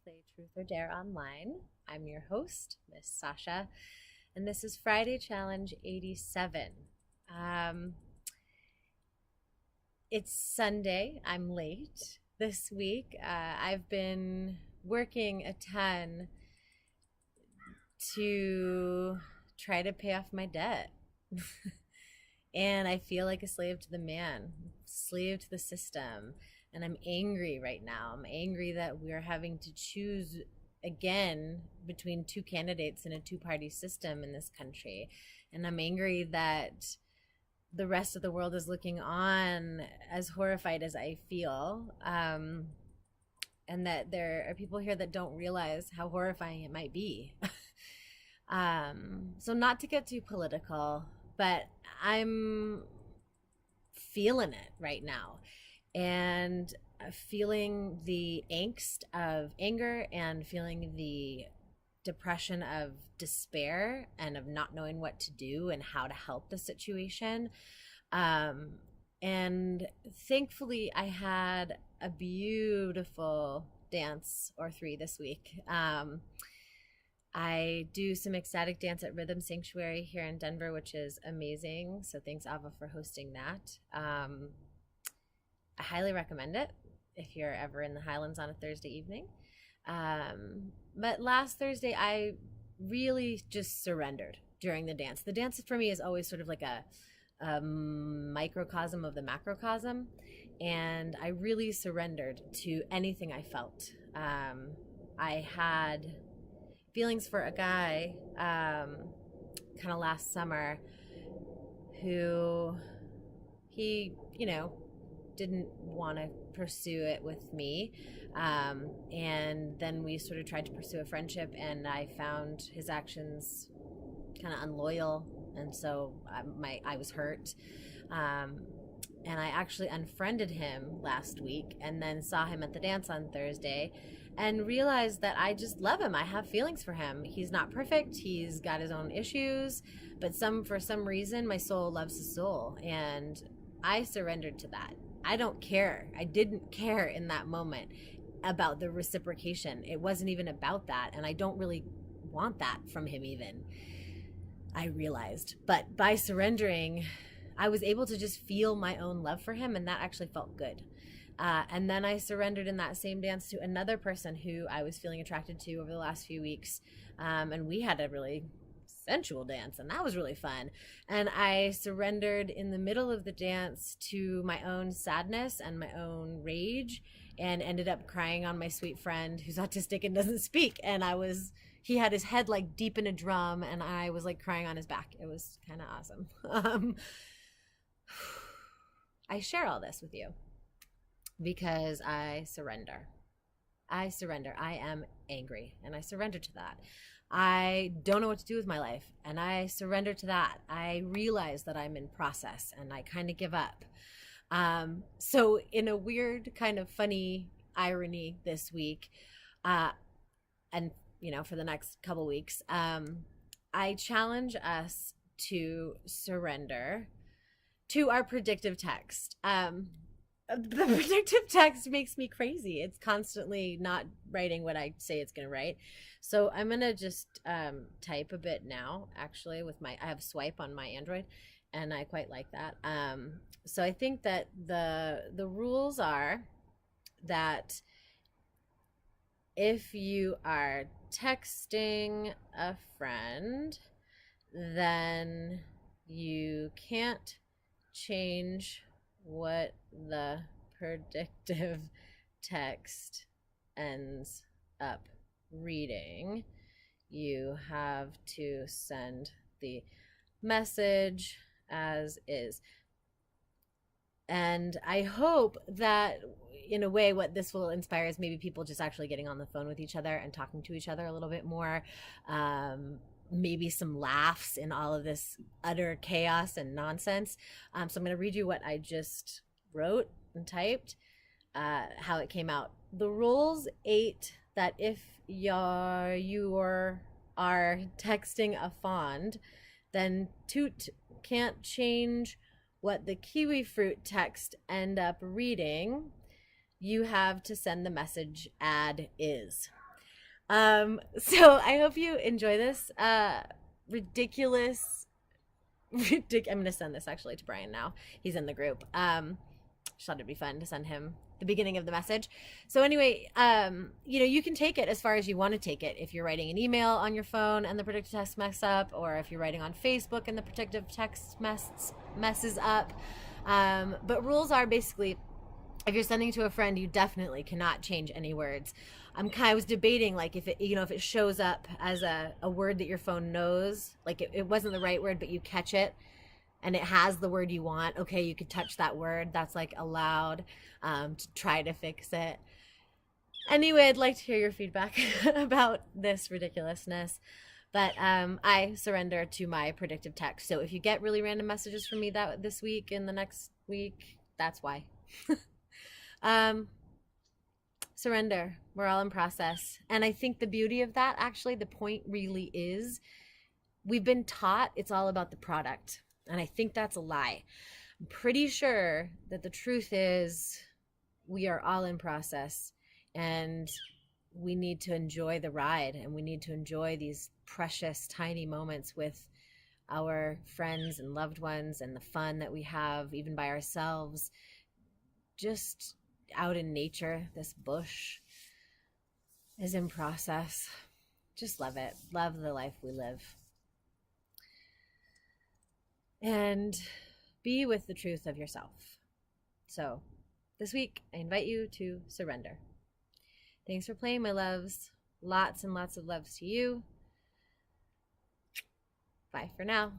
Play Truth or Dare Online. I'm your host, Miss Sasha, and this is Friday Challenge 87. Um, it's Sunday. I'm late this week. I've been working a ton to try to pay off my debt. And I feel like a slave to the man, slave to the system. And I'm angry right now. I'm angry that we're having to choose again between two candidates in a two-party system in this country. And I'm angry that the rest of the world is looking on as horrified as I feel. And that there are people here that don't realize how horrifying it might be. So not to get too political, but I'm feeling it right now. And feeling the angst of anger and feeling the depression of despair and of not knowing what to do and how to help the situation. And thankfully, I had a beautiful dance or three this week. I do some ecstatic dance at Rhythm Sanctuary here in Denver, which is amazing. So thanks, Ava, for hosting that. I highly recommend it if you're ever in the Highlands on a Thursday evening. But last Thursday, I really just surrendered during the dance. The dance for me is always sort of like a microcosm of the macrocosm. And I really surrendered to anything I felt. I had feelings for a guy kind of last summer who he, didn't want to pursue it with me. And then we sort of tried to pursue a friendship, and I found his actions kind of unloyal. And so I was hurt. And I actually unfriended him last week and then saw him at the dance on Thursday and realized that I just love him. I have feelings for him. He's not perfect. He's got his own issues, but for some reason, my soul loves his soul. And I surrendered to that. I don't care. I didn't care in that moment about the reciprocation. It wasn't even about that. And I don't really want that from him even, I realized. But by surrendering, I was able to just feel my own love for him, and that actually felt good. And then I surrendered in that same dance to another person who I was feeling attracted to over the last few weeks. And we had a really sensual dance, and that was really fun. And I surrendered in the middle of the dance to my own sadness and my own rage, and ended up crying on my sweet friend who's autistic and doesn't speak. And he had his head like deep in a drum, and I was like crying on his back. It was kind of awesome. I share all this with you because I surrender. I am angry, and I surrender to that. I don't know what to do with my life, and I surrender to that. I realize that I'm in process, and I kind of give up. So in a weird kind of funny irony this week, and for the next couple weeks, I challenge us to surrender to our predictive text. The predictive text makes me crazy. It's constantly not writing what I say it's going to write. So I'm going to just type a bit now, actually, I have swipe on my Android, and I quite like that. So I think that the rules are that if you are texting a friend, then you can't change what the predictive text ends up reading. You have to send the message as is. And I hope that in a way what this will inspire is maybe people just actually getting on the phone with each other and talking to each other a little bit more. Maybe some laughs in all of this utter chaos and nonsense. So I'm going to read you what I just wrote and typed, how it came out. The rules 8 that if you are texting a fond, then toot can't change what the kiwi fruit text end up reading. You have to send the message ad is. So I hope you enjoy this ridiculous I'm gonna send this actually to Brian now. He's in the group. Just thought it'd be fun to send him the beginning of the message. So anyway, you can take it as far as you want to take it. If you're writing an email on your phone and the predictive text mess up, or if you're writing on Facebook and the predictive text messes up. But rules are basically, if you're sending to a friend, you definitely cannot change any words. I was debating, like, if it shows up as a word that your phone knows, like it wasn't the right word, but you catch it and it has the word you want. Okay, you could touch that word. That's like allowed, to try to fix it. Anyway, I'd like to hear your feedback about this ridiculousness. But I surrender to my predictive text. So if you get really random messages from me this week and the next week, that's why. Surrender. We're all in process. And I think the beauty of that, actually, the point really is, we've been taught it's all about the product. And I think that's a lie. I'm pretty sure that the truth is we are all in process, and we need to enjoy the ride, and we need to enjoy these precious tiny moments with our friends and loved ones, and the fun that we have even by ourselves, just out in nature. This bush is in process. Just love it. Love the life we live. And be with the truth of yourself. So this week, I invite you to surrender. Thanks for playing, my loves. Lots and lots of loves to you. Bye for now.